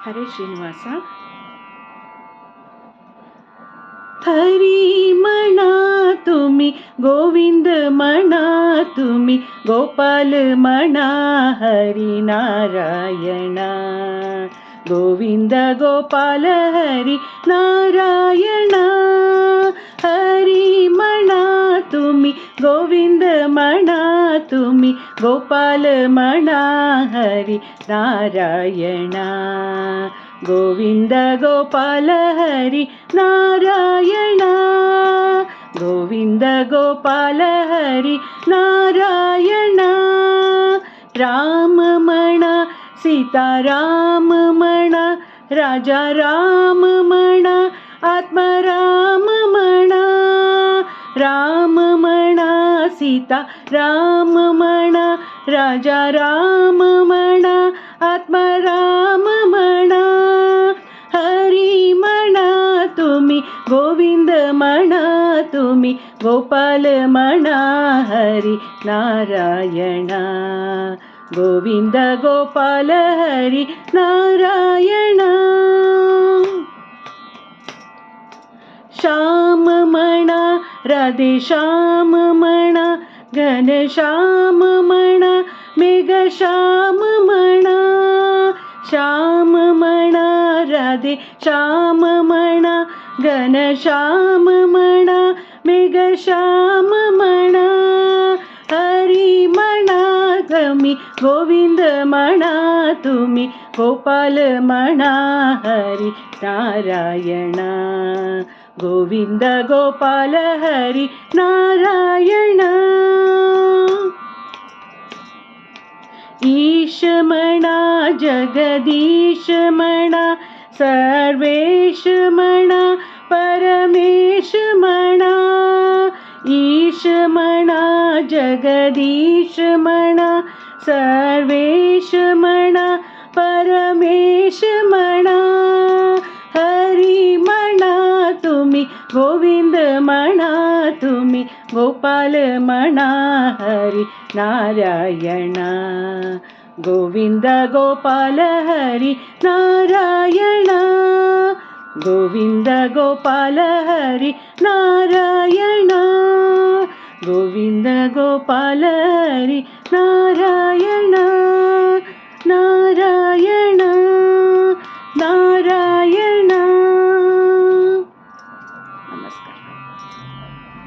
हरे श्रीनिवास. हरी म्हणा तुम्ही, गोविंद म्हणा तुम्ही, गोपाल म्हणा हरी नारायणा. गोविंद गोपाल हरी नारायणा. हरी म्हणा तुम्ही, गोविंद म्हणा तुम्ही, गोपाल म्हणा हरी नारायणा. गोविंद गोपाल हरी नारायणा. गोविंद गोपाल हरी नारायणा. राम म्हणा सीता राम म्हणा, राजा राम म्हणा, आत्माराम म्हणा. राम म्हणा सीता राम म्हणा, राजा राम म्हणा, आत्माराम म्हणा. हरी म्हणा तुम्ही, गोविंद म्हणा तुम्ही, गोपाल म्हणा हरी नारायणा. गोविंद गोपाल हरी नारायणा. श्याम म्हणा राधे श्याम म्हणा, घनश्याम म्हणा, मेघश्याम म्हणा. श्याम म्हणा राधे श्याम म्हणा, घनश्याम म्हणा, मेघश्याम म्हणा. हरी म्हणा तुम्ही, गोविंद म्हणा तुम्ही, गोपाल म्हणा हरी नारायणा. गोविंद गोपाल हरी नारायणा. ईश म्हणा जगदीश म्हणा, सर्वेश म्हणा, परमेश म्हणा. ईश म्हणा जगदीश म्हणा, सर्वेश म्हणा, परमेश म्हणा. हरी म्हणा तुम्ही, गोविंद म्हणा तुम्ही, गोपाल म्हणा हरी नारायणा. गोविंद गोपाल हरी नारायणा. गोविंद गोपाल हरी नारायणा. गोविंद गोपाल हरी नारायणा. नारायणा.